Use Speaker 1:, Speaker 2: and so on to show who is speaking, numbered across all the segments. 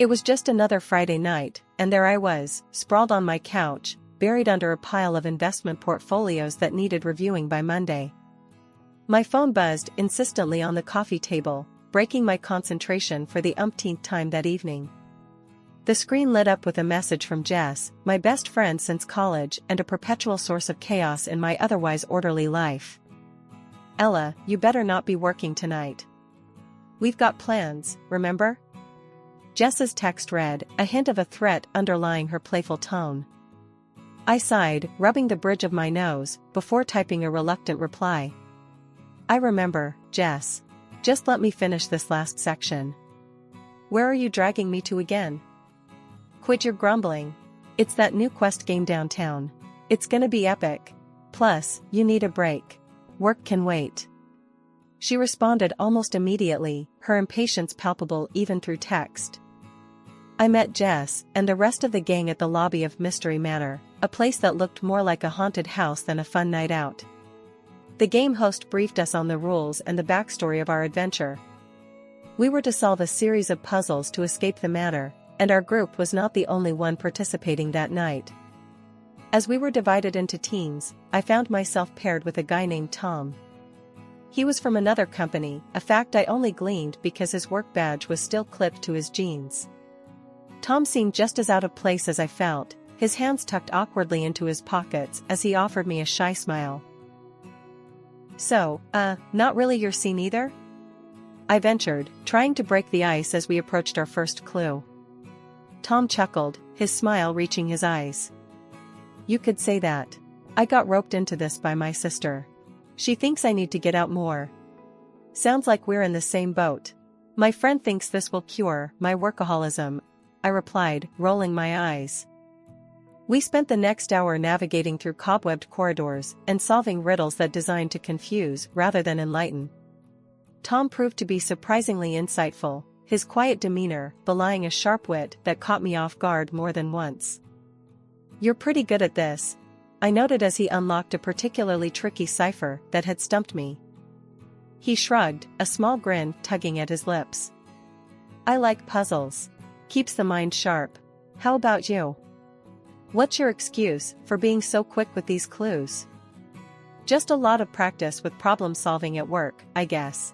Speaker 1: It was just another Friday night, and there I was, sprawled on my couch, buried under a pile of investment portfolios that needed reviewing by Monday. My phone buzzed insistently on the coffee table, breaking my concentration for the umpteenth time that evening. The screen lit up with a message from Jess, my best friend since college and a perpetual source of chaos in my otherwise orderly life. "Ella, you better not be working tonight. We've got plans, remember?" Jess's text read, a hint of a threat underlying her playful tone. I sighed, rubbing the bridge of my nose, before typing a reluctant reply. "I remember, Jess. Just let me finish this last section. Where are you dragging me to again?" "Quit your grumbling. It's that new Quest game downtown. It's gonna be epic. Plus, you need a break. Work can wait." She responded almost immediately, her impatience palpable even through text. I met Jess and the rest of the gang at the lobby of Mystery Manor, a place that looked more like a haunted house than a fun night out. The game host briefed us on the rules and the backstory of our adventure. We were to solve a series of puzzles to escape the manor, and our group was not the only one participating that night. As we were divided into teams, I found myself paired with a guy named Tom. He was from another company, a fact I only gleaned because his work badge was still clipped to his jeans. Tom seemed just as out of place as I felt, his hands tucked awkwardly into his pockets as he offered me a shy smile. "So, not really your scene either?" I ventured, trying to break the ice as we approached our first clue. Tom chuckled, his smile reaching his eyes. "You could say that. I got roped into this by my sister. She thinks I need to get out more. Sounds like we're in the same boat. My friend thinks this will cure my workaholism," I replied, rolling my eyes. We spent the next hour navigating through cobwebbed corridors and solving riddles that designed to confuse rather than enlighten. Tom proved to be surprisingly insightful, his quiet demeanor belying a sharp wit that caught me off guard more than once. "You're pretty good at this," I noted as he unlocked a particularly tricky cipher that had stumped me. He shrugged, a small grin tugging at his lips. "I like puzzles. Keeps the mind sharp. How about you? What's your excuse for being so quick with these clues?" "Just a lot of practice with problem solving at work, I guess.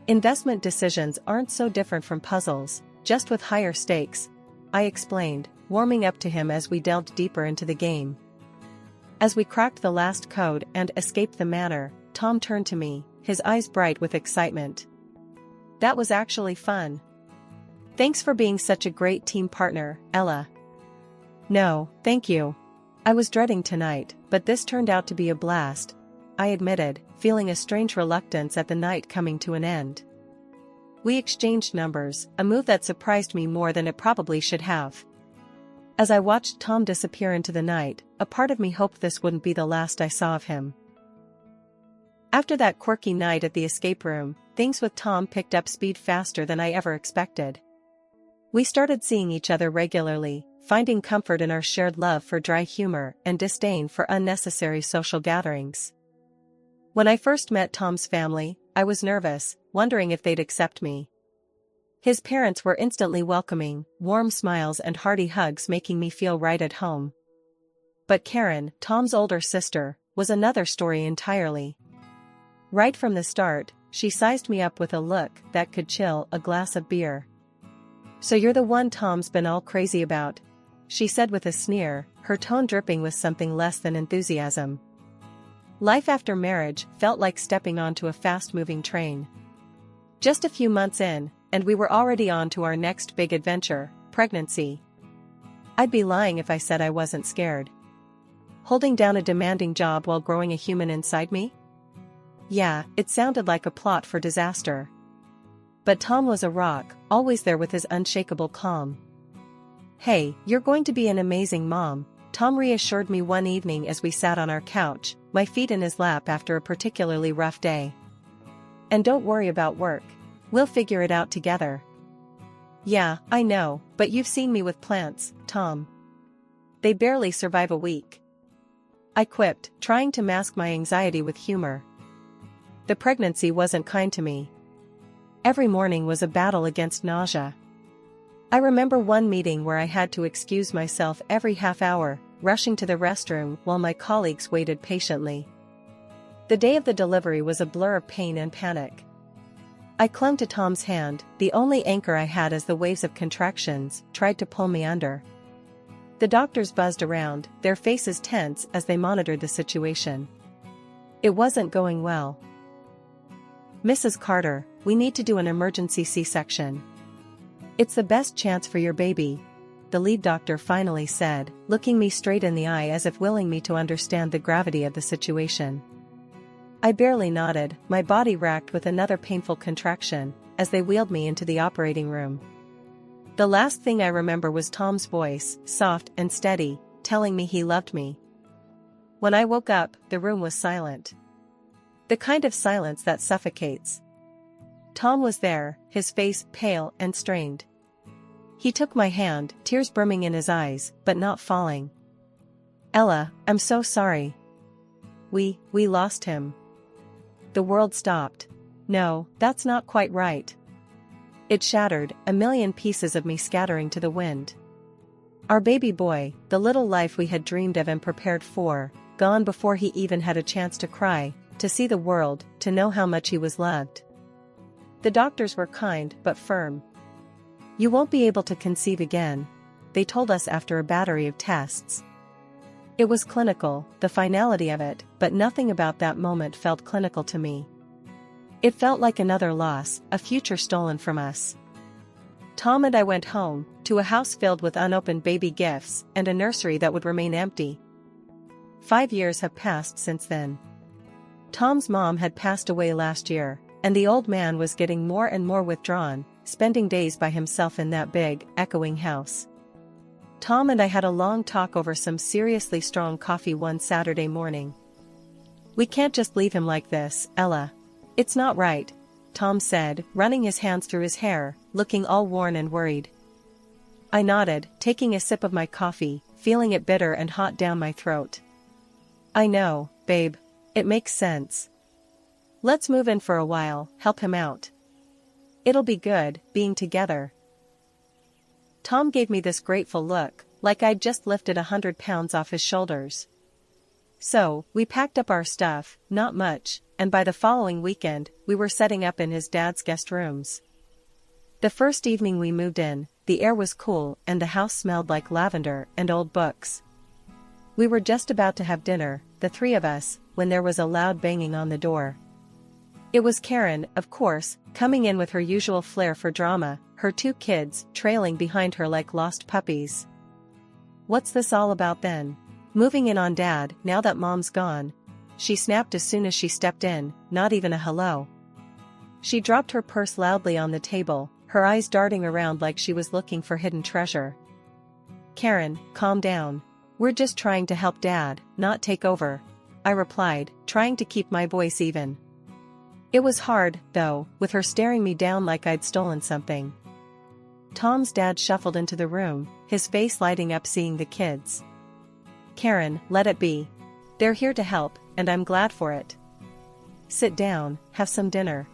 Speaker 1: Investment decisions aren't so different from puzzles, just with higher stakes," I explained, warming up to him as we delved deeper into the game. As we cracked the last code and escaped the manor, Tom turned to me, his eyes bright with excitement. "That was actually fun. Thanks for being such a great team partner, Ella." "No, thank you. I was dreading tonight, but this turned out to be a blast," I admitted, feeling a strange reluctance at the night coming to an end. We exchanged numbers, a move that surprised me more than it probably should have. As I watched Tom disappear into the night, a part of me hoped this wouldn't be the last I saw of him. After that quirky night at the escape room, things with Tom picked up speed faster than I ever expected. We started seeing each other regularly, finding comfort in our shared love for dry humor and disdain for unnecessary social gatherings. When I first met Tom's family, I was nervous, wondering if they'd accept me. His parents were instantly welcoming, warm smiles and hearty hugs making me feel right at home. But Karen, Tom's older sister, was another story entirely. Right from the start, she sized me up with a look that could chill a glass of beer. "So you're the one Tom's been all crazy about," she said with a sneer, her tone dripping with something less than enthusiasm. Life after marriage felt like stepping onto a fast-moving train. Just a few months in, and we were already on to our next big adventure, pregnancy. I'd be lying if I said I wasn't scared. Holding down a demanding job while growing a human inside me? Yeah, it sounded like a plot for disaster. But Tom was a rock, always there with his unshakable calm. "Hey, you're going to be an amazing mom," Tom reassured me one evening as we sat on our couch, my feet in his lap after a particularly rough day. "And don't worry about work. We'll figure it out together." "Yeah, I know, but you've seen me with plants, Tom. They barely survive a week," I quipped, trying to mask my anxiety with humor. The pregnancy wasn't kind to me. Every morning was a battle against nausea. I remember one meeting where I had to excuse myself every half hour, rushing to the restroom while my colleagues waited patiently. The day of the delivery was a blur of pain and panic. I clung to Tom's hand, the only anchor I had as the waves of contractions tried to pull me under. The doctors buzzed around, their faces tense as they monitored the situation. It wasn't going well. "Mrs. Carter, we need to do an emergency C-section. It's the best chance for your baby," the lead doctor finally said, looking me straight in the eye as if willing me to understand the gravity of the situation. I barely nodded, my body racked with another painful contraction, as they wheeled me into the operating room. The last thing I remember was Tom's voice, soft and steady, telling me he loved me. When I woke up, the room was silent. The kind of silence that suffocates. Tom was there, his face pale and strained. He took my hand, tears brimming in his eyes, but not falling. "Ella, I'm so sorry. We lost him." The world stopped. No, that's not quite right. It shattered, a million pieces of me scattering to the wind. Our baby boy, the little life we had dreamed of and prepared for, gone before he even had a chance to cry, to see the world, to know how much he was loved. The doctors were kind but firm. "You won't be able to conceive again," they told us after a battery of tests. It was clinical, the finality of it, but nothing about that moment felt clinical to me. It felt like another loss, a future stolen from us. Tom and I went home, to a house filled with unopened baby gifts and a nursery that would remain empty. 5 years have passed since then. Tom's mom had passed away last year, and the old man was getting more and more withdrawn, spending days by himself in that big, echoing house. Tom and I had a long talk over some seriously strong coffee one Saturday morning. "We can't just leave him like this, Ella. It's not right," Tom said, running his hands through his hair, looking all worn and worried. I nodded, taking a sip of my coffee, feeling it bitter and hot down my throat. "I know, babe. It makes sense. Let's move in for a while, help him out. It'll be good, being together." Tom gave me this grateful look, like I'd just lifted 100 pounds off his shoulders. So, we packed up our stuff, not much, and by the following weekend, we were setting up in his dad's guest rooms. The first evening we moved in, the air was cool and the house smelled like lavender and old books. We were just about to have dinner, the three of us, when there was a loud banging on the door. It was Karen, of course, coming in with her usual flair for drama, her 2 kids trailing behind her like lost puppies. "What's this all about then? Moving in on Dad, now that Mom's gone?" she snapped as soon as she stepped in, not even a hello. She dropped her purse loudly on the table, her eyes darting around like she was looking for hidden treasure. "Karen, calm down. We're just trying to help Dad, not take over," I replied, trying to keep my voice even. It was hard, though, with her staring me down like I'd stolen something. Tom's dad shuffled into the room, his face lighting up seeing the kids. "Karen, let it be. They're here to help, and I'm glad for it. Sit down, have some dinner."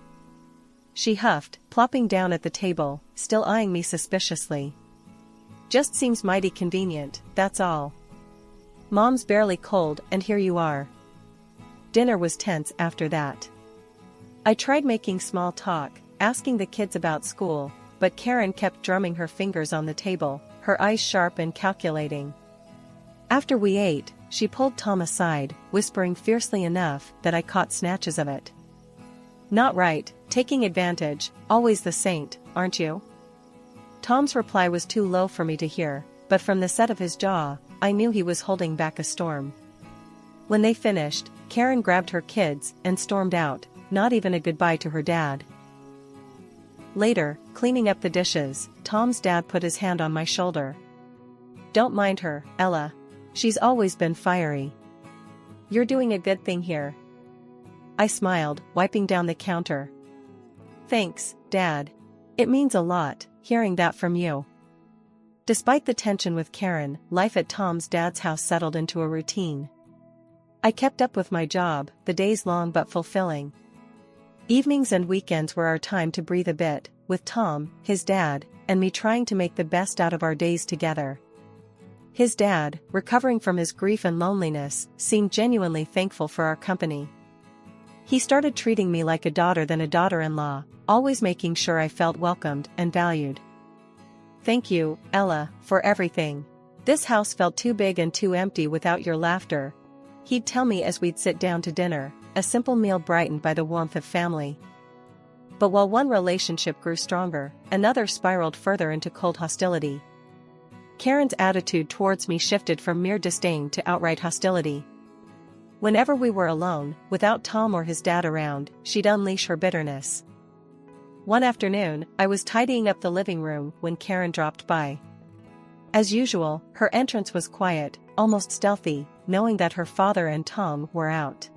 Speaker 1: She huffed, plopping down at the table, still eyeing me suspiciously. "Just seems mighty convenient, that's all. Mom's barely cold and here you are." Dinner was tense after that. I tried making small talk, asking the kids about school, but Karen kept drumming her fingers on the table, her eyes sharp and calculating. After we ate, she pulled Tom aside, whispering fiercely enough that I caught snatches of it. "Not right, taking advantage, always the saint, aren't you?" Tom's reply was too low for me to hear, but from the set of his jaw, I knew he was holding back a storm. When they finished, Karen grabbed her kids and stormed out, not even a goodbye to her dad. Later, cleaning up the dishes, Tom's dad put his hand on my shoulder. "Don't mind her, Ella. She's always been fiery. You're doing a good thing here." I smiled, wiping down the counter. "Thanks, Dad. It means a lot, hearing that from you." Despite the tension with Karen, life at Tom's dad's house settled into a routine. I kept up with my job, the days long but fulfilling. Evenings and weekends were our time to breathe a bit, with Tom, his dad, and me trying to make the best out of our days together. His dad, recovering from his grief and loneliness, seemed genuinely thankful for our company. He started treating me like a daughter than a daughter-in-law, always making sure I felt welcomed and valued. "Thank you, Ella, for everything. This house felt too big and too empty without your laughter," he'd tell me as we'd sit down to dinner, a simple meal brightened by the warmth of family. But while one relationship grew stronger, another spiraled further into cold hostility. Karen's attitude towards me shifted from mere disdain to outright hostility. Whenever we were alone, without Tom or his dad around, she'd unleash her bitterness. One afternoon, I was tidying up the living room when Karen dropped by. As usual, her entrance was quiet, almost stealthy, knowing that her father and Tom were out.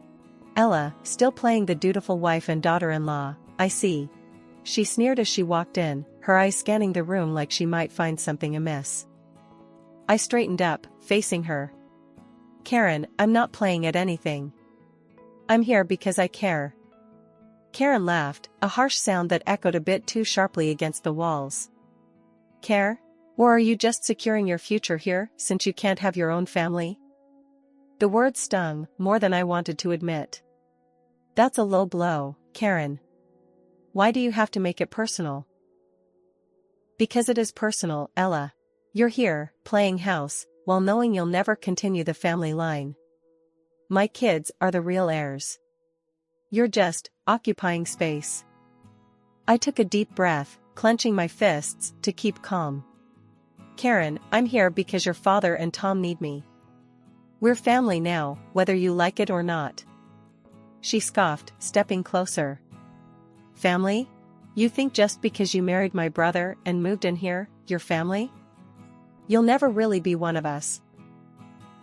Speaker 1: "Ella, still playing the dutiful wife and daughter-in-law, I see." She sneered as she walked in, her eyes scanning the room like she might find something amiss. I straightened up, facing her. "Karen, I'm not playing at anything. I'm here because I care." Karen laughed, a harsh sound that echoed a bit too sharply against the walls. "Care? Or are you just securing your future here, since you can't have your own family?" The words stung, more than I wanted to admit. "That's a low blow, Karen. Why do you have to make it personal?" "Because it is personal, Ella. You're here, playing house, while knowing you'll never continue the family line. My kids are the real heirs. You're just occupying space." I took a deep breath, clenching my fists to keep calm. "Karen, I'm here because your father and Tom need me. We're family now, whether you like it or not." She scoffed, stepping closer. "Family? You think just because you married my brother and moved in here, you're family? You'll never really be one of us."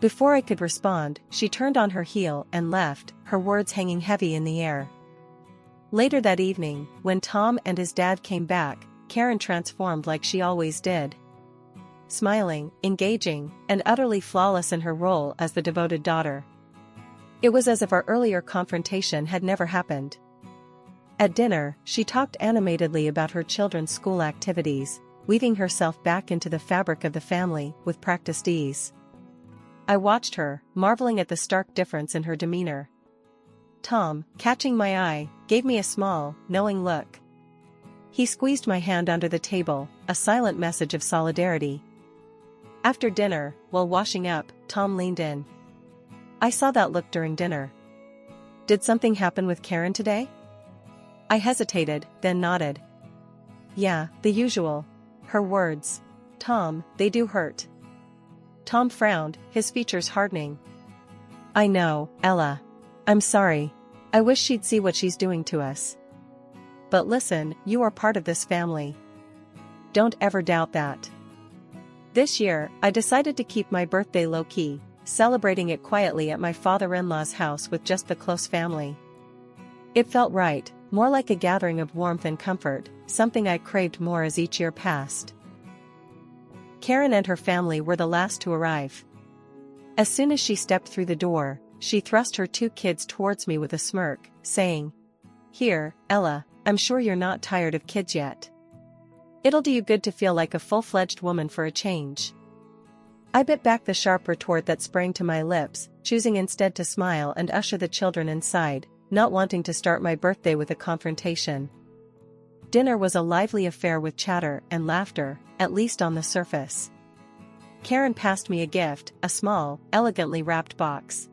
Speaker 1: Before I could respond, she turned on her heel and left, her words hanging heavy in the air. Later that evening, when Tom and his dad came back, Karen transformed like she always did. Smiling, engaging, and utterly flawless in her role as the devoted daughter. It was as if our earlier confrontation had never happened. At dinner, she talked animatedly about her children's school activities, weaving herself back into the fabric of the family with practiced ease. I watched her, marveling at the stark difference in her demeanor. Tom, catching my eye, gave me a small, knowing look. He squeezed my hand under the table, a silent message of solidarity. After dinner, while washing up, Tom leaned in. "I saw that look during dinner. Did something happen with Karen today?" I hesitated, then nodded. "Yeah, the usual. Her words. Tom, they do hurt." Tom frowned, his features hardening. "I know, Ella. I'm sorry. I wish she'd see what she's doing to us. But listen, you are part of this family. Don't ever doubt that." This year, I decided to keep my birthday low-key, celebrating it quietly at my father-in-law's house with just the close family. It felt right, more like a gathering of warmth and comfort, something I craved more as each year passed. Karen and her family were the last to arrive. As soon as she stepped through the door, she thrust her 2 kids towards me with a smirk, saying, "Here, Ella, I'm sure you're not tired of kids yet. It'll do you good to feel like a full-fledged woman for a change." I bit back the sharp retort that sprang to my lips, choosing instead to smile and usher the children inside, not wanting to start my birthday with a confrontation. Dinner was a lively affair with chatter and laughter, at least on the surface. Karen passed me a gift, a small, elegantly wrapped box.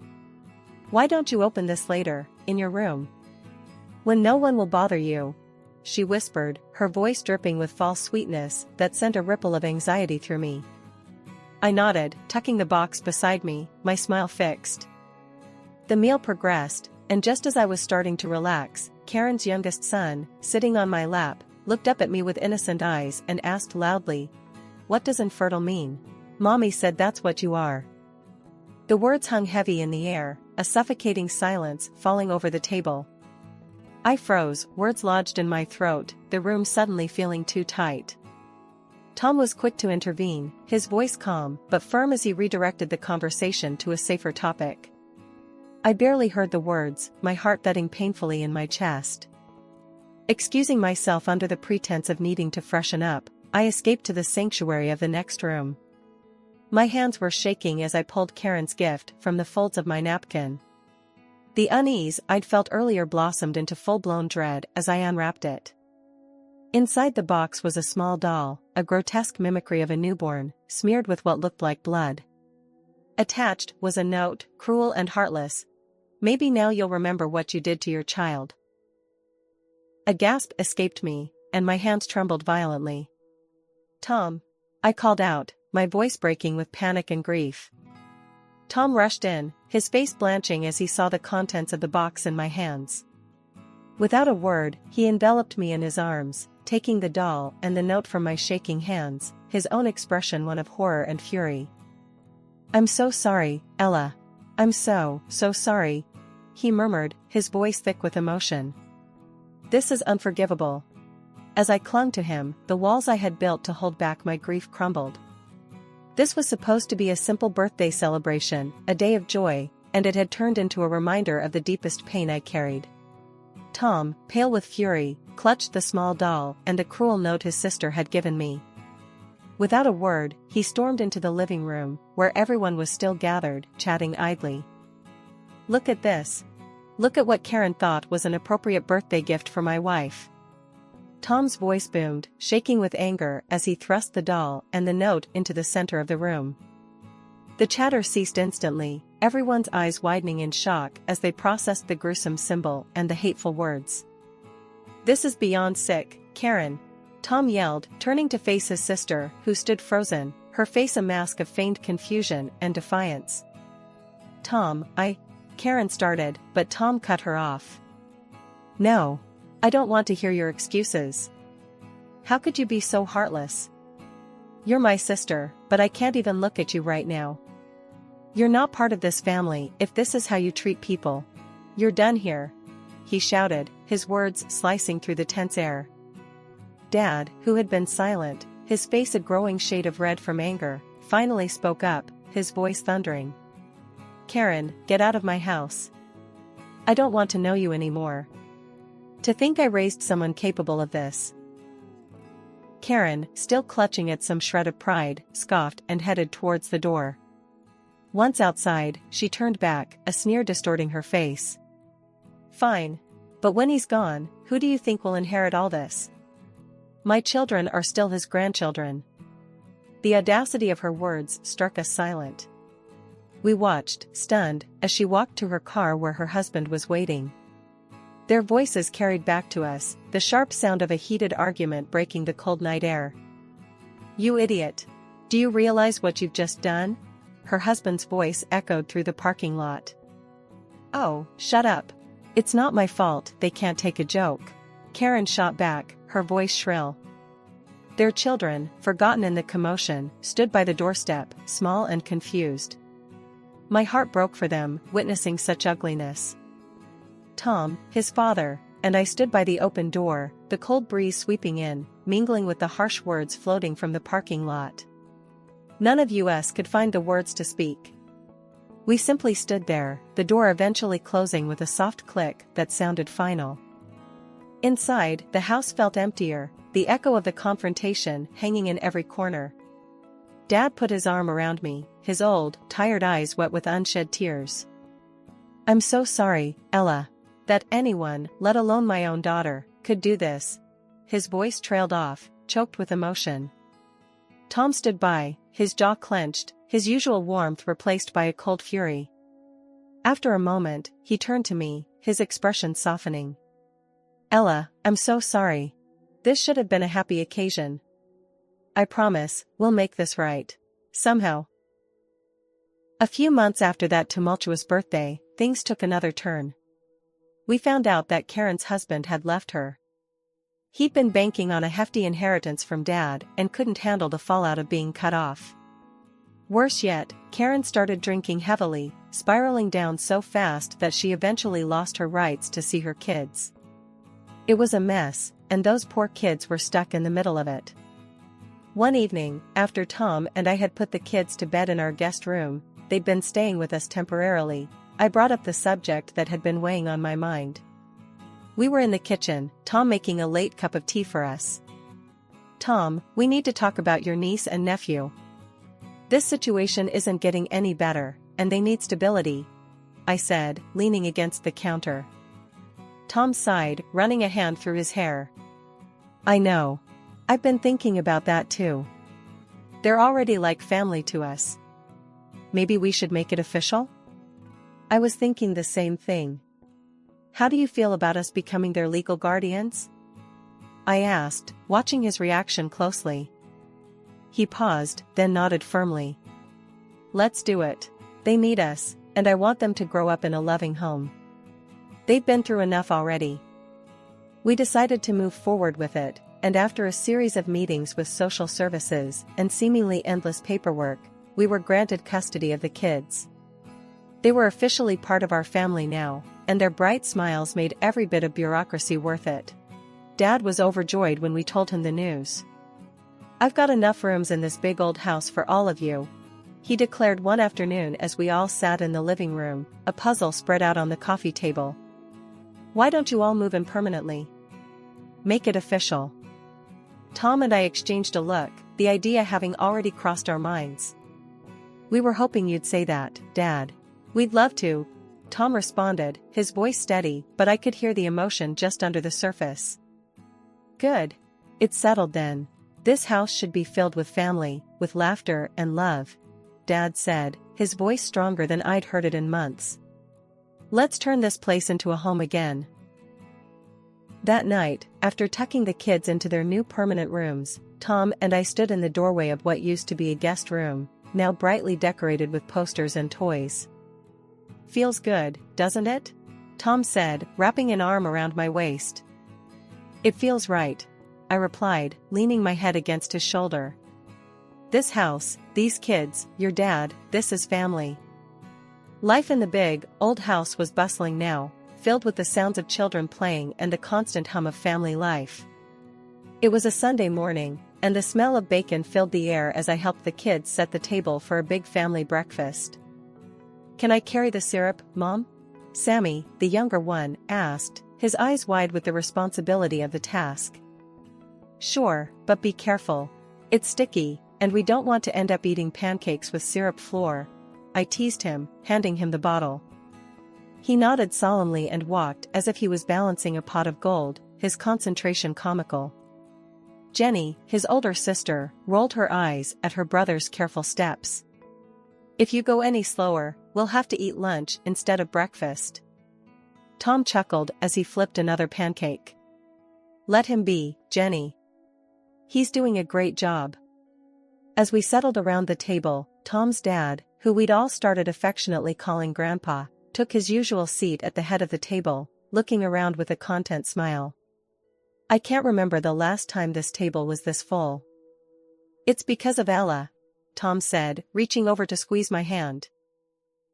Speaker 1: "Why don't you open this later, in your room? When no one will bother you," she whispered, her voice dripping with false sweetness that sent a ripple of anxiety through me. I nodded, tucking the box beside me, my smile fixed. The meal progressed, and just as I was starting to relax, Karen's youngest son, sitting on my lap, looked up at me with innocent eyes and asked loudly, "What does infertile mean?" "Mommy said that's what you are." The words hung heavy in the air, a suffocating silence falling over the table. I froze, words lodged in my throat, the room suddenly feeling too tight. Tom was quick to intervene, his voice calm but firm as he redirected the conversation to a safer topic. I barely heard the words, my heart thudding painfully in my chest. Excusing myself under the pretense of needing to freshen up, I escaped to the sanctuary of the next room. My hands were shaking as I pulled Karen's gift from the folds of my napkin. The unease I'd felt earlier blossomed into full-blown dread as I unwrapped it. Inside the box was a small doll, a grotesque mimicry of a newborn, smeared with what looked like blood. Attached was a note, cruel and heartless. Maybe now you'll remember what you did to your child. A gasp escaped me, and my hands trembled violently. Tom! I called out, my voice breaking with panic and grief. Tom rushed in, his face blanching as he saw the contents of the box in my hands. Without a word, he enveloped me in his arms, taking the doll and the note from my shaking hands, his own expression one of horror and fury. "I'm so sorry, Ella. I'm so sorry," he murmured, his voice thick with emotion. "This is unforgivable." As I clung to him, the walls I had built to hold back my grief crumbled. This was supposed to be a simple birthday celebration, a day of joy, and it had turned into a reminder of the deepest pain I carried. Tom, pale with fury, clutched the small doll and the cruel note his sister had given me. Without a word, he stormed into the living room, where everyone was still gathered, chatting idly. "Look at this. Look at what Karen thought was an appropriate birthday gift for my wife." Tom's voice boomed, shaking with anger as he thrust the doll and the note into the center of the room. The chatter ceased instantly, everyone's eyes widening in shock as they processed the gruesome symbol and the hateful words. "This is beyond sick, Karen," Tom yelled, turning to face his sister, who stood frozen, her face a mask of feigned confusion and defiance. Karen started, but Tom cut her off. "No. I don't want to hear your excuses. How could you be so heartless? You're my sister, but I can't even look at you right now. You're not part of this family if this is how you treat people. You're done here," he shouted, his words slicing through the tense air. Dad, who had been silent, his face a growing shade of red from anger, finally spoke up, his voice thundering. "Karen, get out of my house. I don't want to know you anymore. To think I raised someone capable of this." Karen, still clutching at some shred of pride, scoffed and headed towards the door. Once outside, she turned back, a sneer distorting her face. "Fine. But when he's gone, who do you think will inherit all this? My children are still his grandchildren." The audacity of her words struck us silent. We watched, stunned, as she walked to her car where her husband was waiting. Their voices carried back to us, the sharp sound of a heated argument breaking the cold night air. "You idiot! Do you realize what you've just done?" her husband's voice echoed through the parking lot. "Oh, shut up. It's not my fault they can't take a joke," Karen shot back, her voice shrill. Their children, forgotten in the commotion, stood by the doorstep, small and confused. My heart broke for them, witnessing such ugliness. Tom, his father, and I stood by the open door, the cold breeze sweeping in, mingling with the harsh words floating from the parking lot. None of us could find the words to speak. We simply stood there, the door eventually closing with a soft click that sounded final. Inside, the house felt emptier, the echo of the confrontation hanging in every corner. Dad put his arm around me, his old, tired eyes wet with unshed tears. "I'm so sorry, Ella. That anyone, let alone my own daughter, could do this." His voice trailed off, choked with emotion. Tom stood by, his jaw clenched, his usual warmth replaced by a cold fury. After a moment, he turned to me, his expression softening. "Ella, I'm so sorry. This should have been a happy occasion. I promise, we'll make this right. Somehow." A few months after that tumultuous birthday, things took another turn. We found out that Karen's husband had left her. He'd been banking on a hefty inheritance from Dad and couldn't handle the fallout of being cut off. Worse yet, Karen started drinking heavily, spiraling down so fast that she eventually lost her rights to see her kids. It was a mess, and those poor kids were stuck in the middle of it. One evening, after Tom and I had put the kids to bed in our guest room, they'd been staying with us temporarily, I brought up the subject that had been weighing on my mind. We were in the kitchen, Tom making a late cup of tea for us. Tom, we need to talk about your niece and nephew. This situation isn't getting any better, and they need stability," I said, leaning against the counter. Tom sighed, running a hand through his hair. "I know. I've been thinking about that too. They're already like family to us. Maybe we should make it official?" I was thinking the same thing. "How do you feel about us becoming their legal guardians?" I asked, watching his reaction closely. He paused, then nodded firmly. "Let's do it. They need us, and I want them to grow up in a loving home. They've been through enough already." We decided to move forward with it, and after a series of meetings with social services and seemingly endless paperwork, we were granted custody of the kids. They were officially part of our family now, and their bright smiles made every bit of bureaucracy worth it. Dad was overjoyed when we told him the news. "I've got enough rooms in this big old house for all of you," he declared one afternoon as we all sat in the living room, a puzzle spread out on the coffee table. "Why don't you all move in permanently? Make it official." Tom and I exchanged a look, the idea having already crossed our minds. "We were hoping you'd say that, Dad. We'd love to," Tom responded, his voice steady, but I could hear the emotion just under the surface. "Good. It's settled then. This house should be filled with family, with laughter and love," Dad said, his voice stronger than I'd heard it in months. "Let's turn this place into a home again." That night, after tucking the kids into their new permanent rooms, Tom and I stood in the doorway of what used to be a guest room, now brightly decorated with posters and toys. "Feels good, doesn't it?" Tom said, wrapping an arm around my waist. "It feels right," I replied, leaning my head against his shoulder. "This house, these kids, your dad, this is family." Life in the big, old house was bustling now, filled with the sounds of children playing and the constant hum of family life. It was a Sunday morning, and the smell of bacon filled the air as I helped the kids set the table for a big family breakfast. "Can I carry the syrup, Mom?" Sammy, the younger one, asked, his eyes wide with the responsibility of the task. "Sure, but be careful. It's sticky, and we don't want to end up eating pancakes with syrup flour," I teased him, handing him the bottle. He nodded solemnly and walked as if he was balancing a pot of gold, his concentration comical. Jenny, his older sister, rolled her eyes at her brother's careful steps. "If you go any slower, we'll have to eat lunch instead of breakfast." Tom chuckled as he flipped another pancake. "Let him be, Jenny. He's doing a great job." As we settled around the table, Tom's dad, who we'd all started affectionately calling Grandpa, took his usual seat at the head of the table, looking around with a content smile. "I can't remember the last time this table was this full." "It's because of Ella," Tom said, reaching over to squeeze my hand.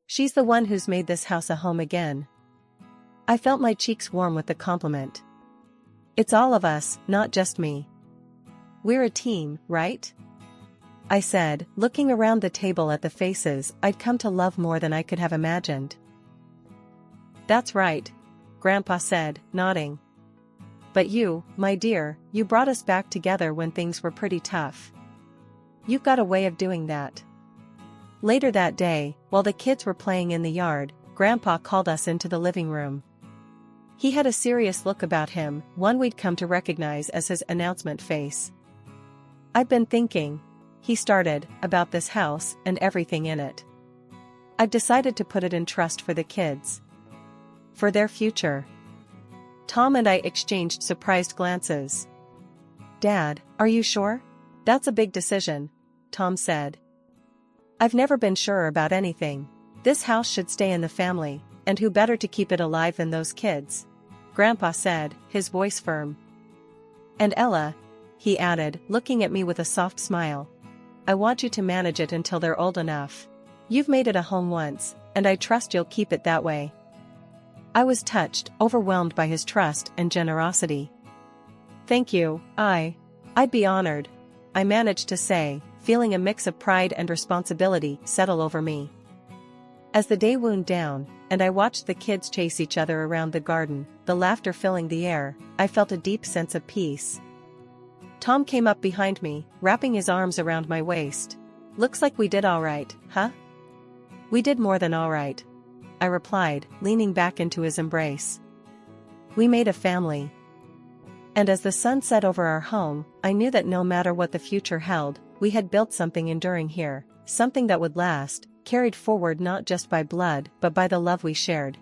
Speaker 1: "She's the one who's made this house a home again." I felt my cheeks warm with the compliment. "It's all of us, not just me. We're a team, right?" I said, looking around the table at the faces I'd come to love more than I could have imagined. "That's right," Grandpa said, nodding. "But you, my dear, you brought us back together when things were pretty tough. You've got a way of doing that." Later that day, while the kids were playing in the yard, Grandpa called us into the living room. He had a serious look about him, one we'd come to recognize as his announcement face. "I've been thinking," he started, "about this house and everything in it. I've decided to put it in trust for the kids. For their future." Tom and I exchanged surprised glances. "Dad, are you sure? That's a big decision," Tom said. "I've never been sure about anything. This house should stay in the family, and who better to keep it alive than those kids?" Grandpa said, his voice firm. "And Ella," he added, looking at me with a soft smile, "I want you to manage it until they're old enough. You've made it a home once, and I trust you'll keep it that way." I was touched, overwhelmed by his trust and generosity. "Thank you, I'd be honored," I managed to say, feeling a mix of pride and responsibility settle over me. As the day wound down, and I watched the kids chase each other around the garden, the laughter filling the air, I felt a deep sense of peace. Tom came up behind me, wrapping his arms around my waist. Looks like we did all right, huh? We did more than all right, I replied, leaning back into his embrace. We made a family. And as the sun set over our home, I knew that no matter what the future held, we had built something enduring here, something that would last, carried forward not just by blood but by the love we shared.